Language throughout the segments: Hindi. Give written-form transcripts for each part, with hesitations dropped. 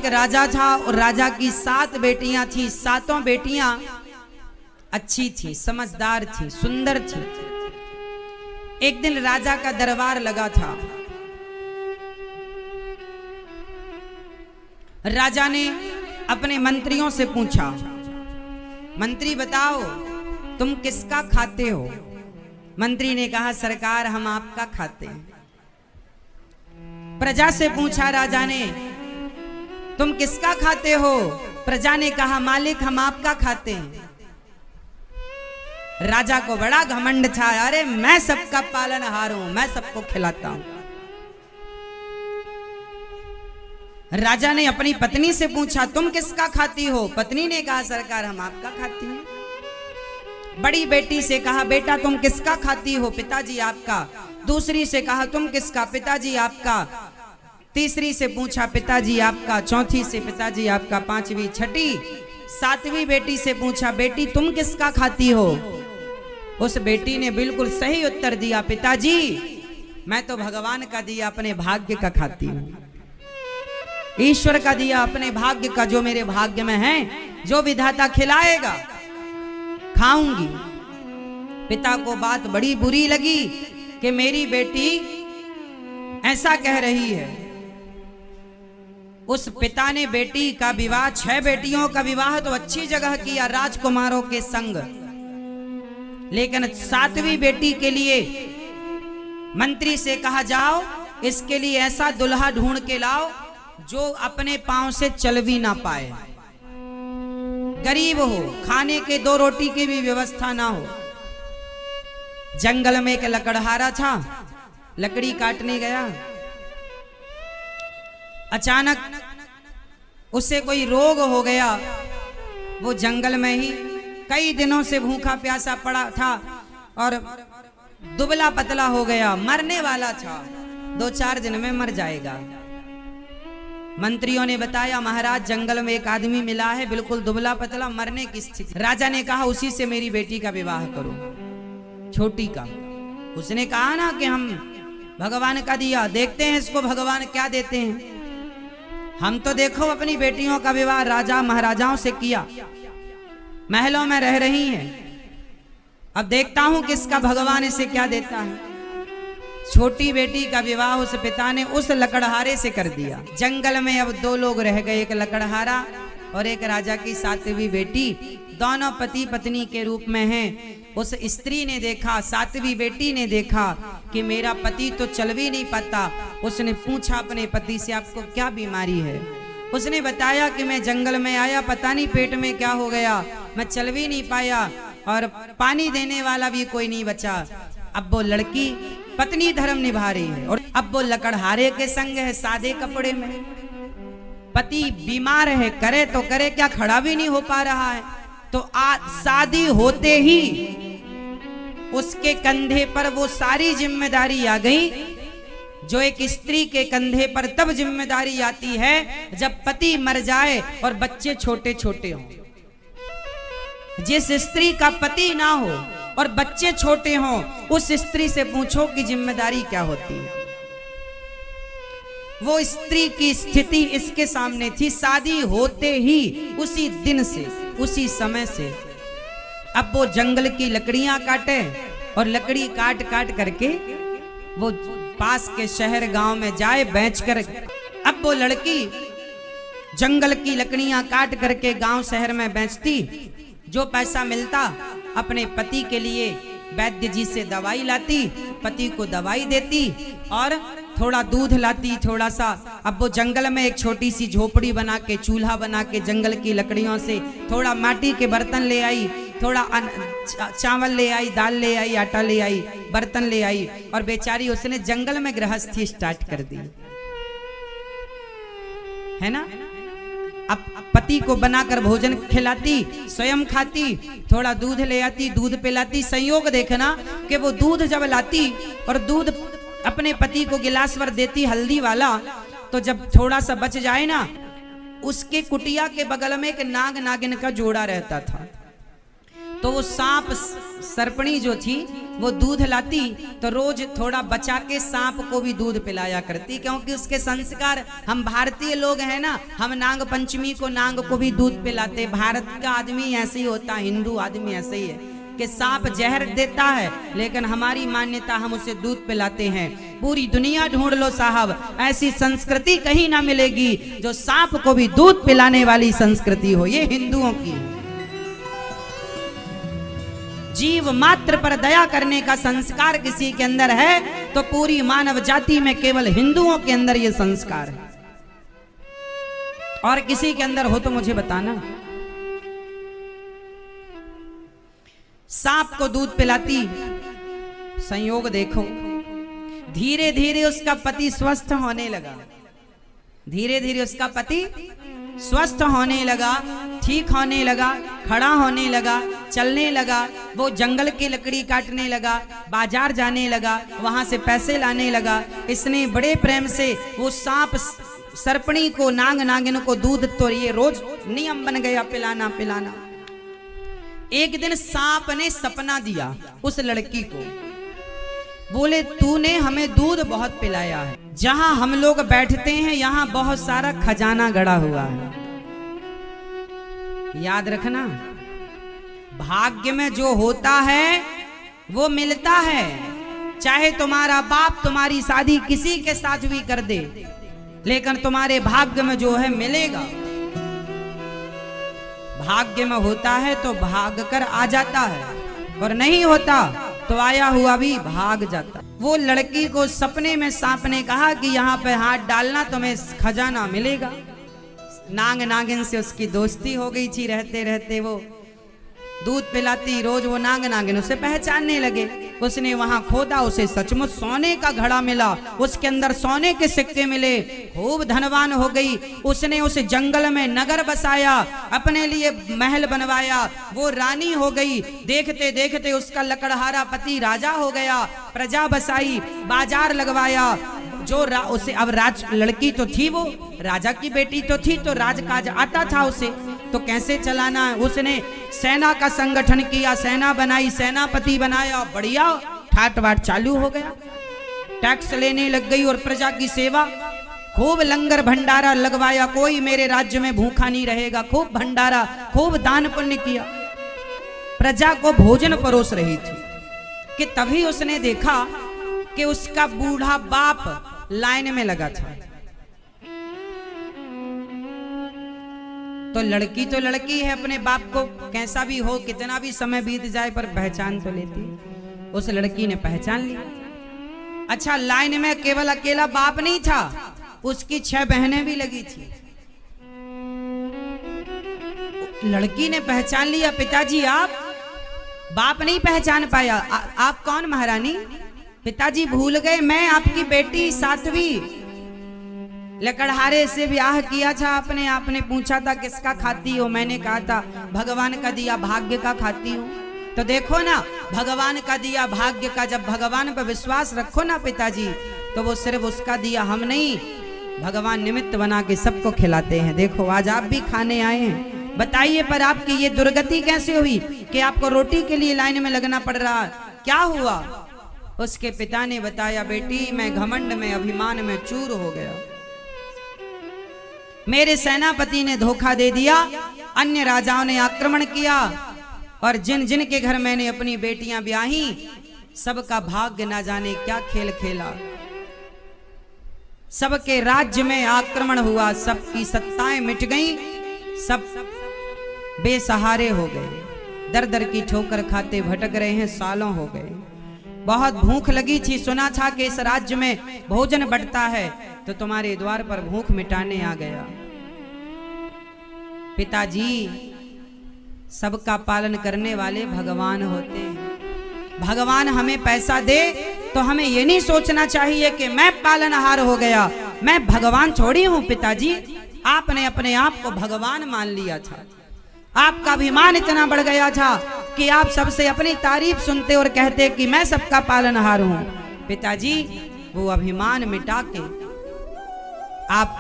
राजा था और राजा की 7 बेटियां थी। 7 बेटियां अच्छी थी, समझदार थी, सुंदर थी। एक दिन राजा का दरबार लगा था। राजा ने अपने मंत्रियों से पूछा, मंत्री बताओ तुम किसका खाते हो? मंत्री ने कहा, सरकार हम आपका खाते हैं। प्रजा से पूछा राजा ने, तुम किसका खाते हो? प्रजा ने कहा, मालिक हम आपका खाते हैं। राजा को बड़ा घमंड था, अरे मैं सबका पालनहार हूं, मैं सबको खिलाता हूं। राजा ने अपनी पत्नी से पूछा, तुम किसका खाती हो? पत्नी ने कहा, सरकार हम आपका खाती हैं। बड़ी बेटी से कहा, बेटा तुम किसका खाती हो? पिताजी आपका। दूसरी से कहा, तुम किसका? पिताजी आपका। तीसरी से पूछा, पिताजी आपका। चौथी से पिताजी आपका। 5वीं, 6ठी, 7वीं बेटी से पूछा, बेटी तुम किसका खाती हो? उस बेटी ने बिल्कुल सही उत्तर दिया, पिताजी मैं तो भगवान का दिया अपने भाग्य का खाती हूं, ईश्वर का दिया अपने भाग्य का, जो मेरे भाग्य में है, जो विधाता खिलाएगा खाऊंगी। पिता को बात बड़ी बुरी लगी कि मेरी बेटी ऐसा कह रही है। उस पिता ने बेटी का विवाह, 6 बेटियों का विवाह तो अच्छी जगह किया, राजकुमारों के संग, लेकिन 7वीं बेटी के लिए मंत्री से कहा, जाओ इसके लिए ऐसा दुल्हा ढूंढ के लाओ जो अपने पांव से चल भी ना पाए, गरीब हो, खाने के 2 रोटी की भी व्यवस्था ना हो। जंगल में एक लकड़हारा था, लकड़ी काटने गया। अचानक उसे कोई रोग हो गया। वो जंगल में ही कई दिनों से भूखा प्यासा पड़ा था और दुबला पतला हो गया, मरने वाला था, 2-4 दिन में मर जाएगा। मंत्रियों ने बताया, महाराज जंगल में एक आदमी मिला है, बिल्कुल दुबला पतला, मरने की स्थिति। राजा ने कहा, उसी से मेरी बेटी का विवाह करो, छोटी का। उसने कहा ना कि हम भगवान का दिया, देखते हैं इसको भगवान क्या देते हैं। हम तो देखो अपनी बेटियों का विवाह राजा महाराजाओं से किया, महलों में रह रही हैं, अब देखता हूं किसका भगवान इसे क्या देता है। छोटी बेटी का विवाह उस पिता ने उस लकड़हारे से कर दिया। जंगल में अब 2 लोग रह गए, एक लकड़हारा और एक राजा की 7वीं बेटी। दोनों पति पत्नी के रूप में हैं। उस स्त्री ने देखा, 7वीं बेटी ने देखा कि मेरा पति तो चल भी नहीं पाता। उसने पूछा अपने पति से, आपको क्या बीमारी है? उसने बताया कि मैं जंगल में आया, पता नहीं पेट में क्या हो गया, मैं चल भी नहीं पाया और पानी देने वाला भी कोई नहीं बचा। अब वो लड़की पत्नी धर्म निभा रही है और अब वो लकड़हारे के संग है, सादे कपड़े में। पति बीमार है, करे तो करे क्या, खड़ा भी नहीं हो पा रहा है। तो शादी होते ही उसके कंधे पर वो सारी जिम्मेदारी आ गई जो एक स्त्री के कंधे पर तब जिम्मेदारी आती है जब पति मर जाए और बच्चे छोटे छोटे हों। जिस स्त्री का पति ना हो और बच्चे छोटे हों, उस स्त्री से पूछो कि जिम्मेदारी क्या होती है। वो स्त्री की स्थिति इसके सामने थी। शादी होते ही उसी दिन से, उसी समय से अब वो जंगल की लकड़ियां काटे और लकड़ी काट काट करके वो पास के शहर गांव में जाए बेचकर। अब वो लड़की जंगल की लकड़ियां काट करके गांव शहर में बेचती, जो पैसा मिलता अपने पति के लिए वैद्य जी से दवाई लाती, पति को दवाई देती और थोड़ा दूध लाती, थोड़ा सा। अब वो जंगल में एक छोटी सी झोपड़ी बना के, चूल्हा बना के जंगल की लकड़ियों से थोड़ा माटी के बर्तन ले आई, थोड़ा चावल ले आई, दाल ले आई, आटा ले आई, बर्तन ले आई और बेचारी उसने जंगल में गृहस्थी स्टार्ट कर दी, है ना। अब पति को बनाकर भोजन खिलाती, स्वयं खाती, थोड़ा दूध ले आती, दूध पिलाती। संयोग देखना कि वो दूध जब लाती और दूध अपने पति को गिलास भर देती हल्दी वाला, तो जब थोड़ा सा बच जाए ना, उसके कुटिया के बगल में एक नाग नागिन का जोड़ा रहता था। तो वो सांप सर्पणी जो थी वो दूध लाती तो रोज थोड़ा बचा के सांप को भी दूध पिलाया करती, क्योंकि उसके संस्कार, हम भारतीय लोग हैं ना, हम नाग पंचमी को नाग को भी दूध पिलाते। भारत का आदमी ऐसे ही होता, हिंदू आदमी ऐसे ही है कि सांप जहर देता है, लेकिन हमारी मान्यता हम उसे दूध पिलाते हैं। पूरी दुनिया ढूंढ लो साहब, ऐसी संस्कृति कहीं ना मिलेगी जो सांप को भी दूध पिलाने वाली संस्कृति हो। ये हिंदुओं की जीव मात्र पर दया करने का संस्कार किसी के अंदर है तो पूरी मानव जाति में केवल हिंदुओं के अंदर यह संस्कार है, और किसी के अंदर हो तो मुझे बताना। सांप को दूध पिलाती, संयोग देखो, धीरे धीरे उसका पति स्वस्थ होने लगा, धीरे धीरे उसका पति स्वस्थ होने लगा, ठीक होने लगा, खड़ा होने लगा, चलने लगा। वो जंगल की लकड़ी काटने लगा, बाजार जाने लगा, वहां से पैसे लाने लगा। इसने बड़े प्रेम से वो सांप सर्पणी को, नाग नागिन को दूध, तो ये रोज नियम बन गया पिलाना पिलाना। एक दिन सांप ने सपना दिया उस लड़की को, बोले तूने हमें दूध बहुत पिलाया है, जहां हम लोग बैठते हैं यहां बहुत सारा खजाना गड़ा हुआ है। याद रखना, भाग्य में जो होता है वो मिलता है। चाहे तुम्हारा बाप तुम्हारी शादी किसी के साथ भी कर दे, लेकिन तुम्हारे भाग्य में जो है मिलेगा। भाग्य में होता है तो भाग कर आ जाता है, और नहीं होता तो आया हुआ भी भाग जाता। वो लड़की को सपने में सांप ने कहा कि यहाँ पे हाथ डालना तुम्हें खजाना मिलेगा। नाग नागिन से उसकी दोस्ती हो गई थी, रहते रहते वो दूध पिलाती, रोज वो नाग नागिन उसे पहचानने लगे। उसने वहां खोदा, उसे सचमुच सोने का घड़ा मिला, उसके अंदर सोने के सिक्के मिले, खूब धनवान हो गई। उसने उस जंगल में नगर बसाया, अपने लिए महल बनवाया, वो रानी हो गई। देखते देखते उसका लकड़हारा पति राजा हो गया, प्रजा बसाई, बाजार लगवाया। जो उसे अब राज, लड़की तो थी, वो राजा की बेटी तो थी, तो राजकाज आता था उसे, तो कैसे चलाना है। उसने सेना का संगठन किया, सेना बनाई, सेनापति बनाया, बढ़िया ठाट बाट चालू हो गया। टैक्स लेने लग गई और प्रजा की सेवा, खूब लंगर भंडारा लगवाया, कोई मेरे राज्य में भूखा नहीं रहेगा। खूब भंडारा, खूब दान पुण्य किया, प्रजा को भोजन परोस रही थी कि तभी उसने देखा कि उसका बूढ़ा बाप लाइन में लगा था। तो लड़की है, अपने बाप को कैसा भी हो, कितना भी समय बीत जाए पर पहचान तो लेती। उस लड़की ने पहचान लिया। अच्छा, लाइन में केवल अकेला बाप नहीं था, उसकी 6 बहनें भी लगी थी। लड़की ने पहचान लिया, पिताजी आप। बाप नहीं पहचान पाया, आप कौन महारानी? पिताजी भूल गए, मैं आपकी बेटी साध्वी, लकड़हारे से ब्याह किया था आपने। आपने पूछा था किसका खाती हो, मैंने कहा था भगवान का दिया भाग्य का खाती हूँ। तो देखो ना, भगवान का दिया भाग्य का, जब भगवान पर विश्वास रखो ना पिताजी, तो वो सिर्फ उसका दिया हम नहीं, भगवान निमित्त बना के सबको खिलाते हैं। देखो आज आप भी खाने आए हैं, बताइए पर आपकी ये दुर्गति कैसे हुई कि आपको रोटी के लिए लाइन में लगना पड़ रहा? क्या हुआ? उसके पिता ने बताया, बेटी मैं घमंड में, अभिमान में चूर हो गया, मेरे सेनापति ने धोखा दे दिया, अन्य राजाओं ने आक्रमण किया, और जिन जिन के घर मैंने अपनी बेटियां ब्याही, सबका भाग्य ना जाने क्या खेल खेला। सबके राज्य में आक्रमण हुआ, सबकी सत्ताएं मिट गईं, सब बेसहारे हो गए, दर दर की ठोकर खाते भटक रहे हैं, सालों हो गए। बहुत भूख लगी थी, सुना था कि इस राज्य में भोजन बढ़ता है, तो तुम्हारे द्वार पर भूख मिटाने आ गया। पिताजी, सबका पालन करने वाले भगवान होते हैं। भगवान हमें पैसा दे तो हमें ये नहीं सोचना चाहिए कि मैं पालनहार हो गया, मैं भगवान थोड़ी हूं। पिताजी, आपने अपने आप को भगवान मान लिया था, आपका अभिमान इतना बढ़ गया था कि आप सबसे अपनी तारीफ सुनते और कहते कि मैं सबका पालनहार हूं। पिताजी, वो अभिमान मिटा के आप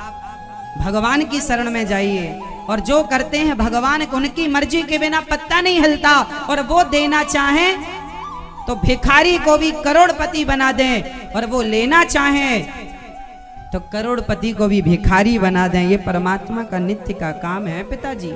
भगवान की शरण में जाइए, और जो करते हैं भगवान को, उनकी मर्जी के बिना पत्ता नहीं हिलता, और वो देना चाहें तो भिखारी को भी करोड़पति बना दें और वो लेना चाहें तो करोड़पति को भी भिखारी बना दें। ये परमात्मा का नित्य का काम है पिताजी।